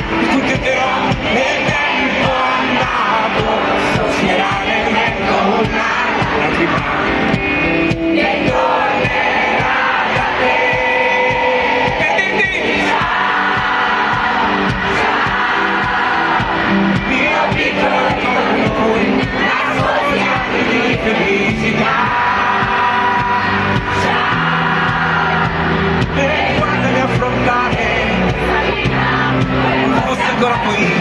ti getterò nel tempo andato, uscirà nel vento una lacrima che tornerà da te. E dirti mio piccolo con una soglia di felicità. E quando mi affrontare, non fosse ancora qui.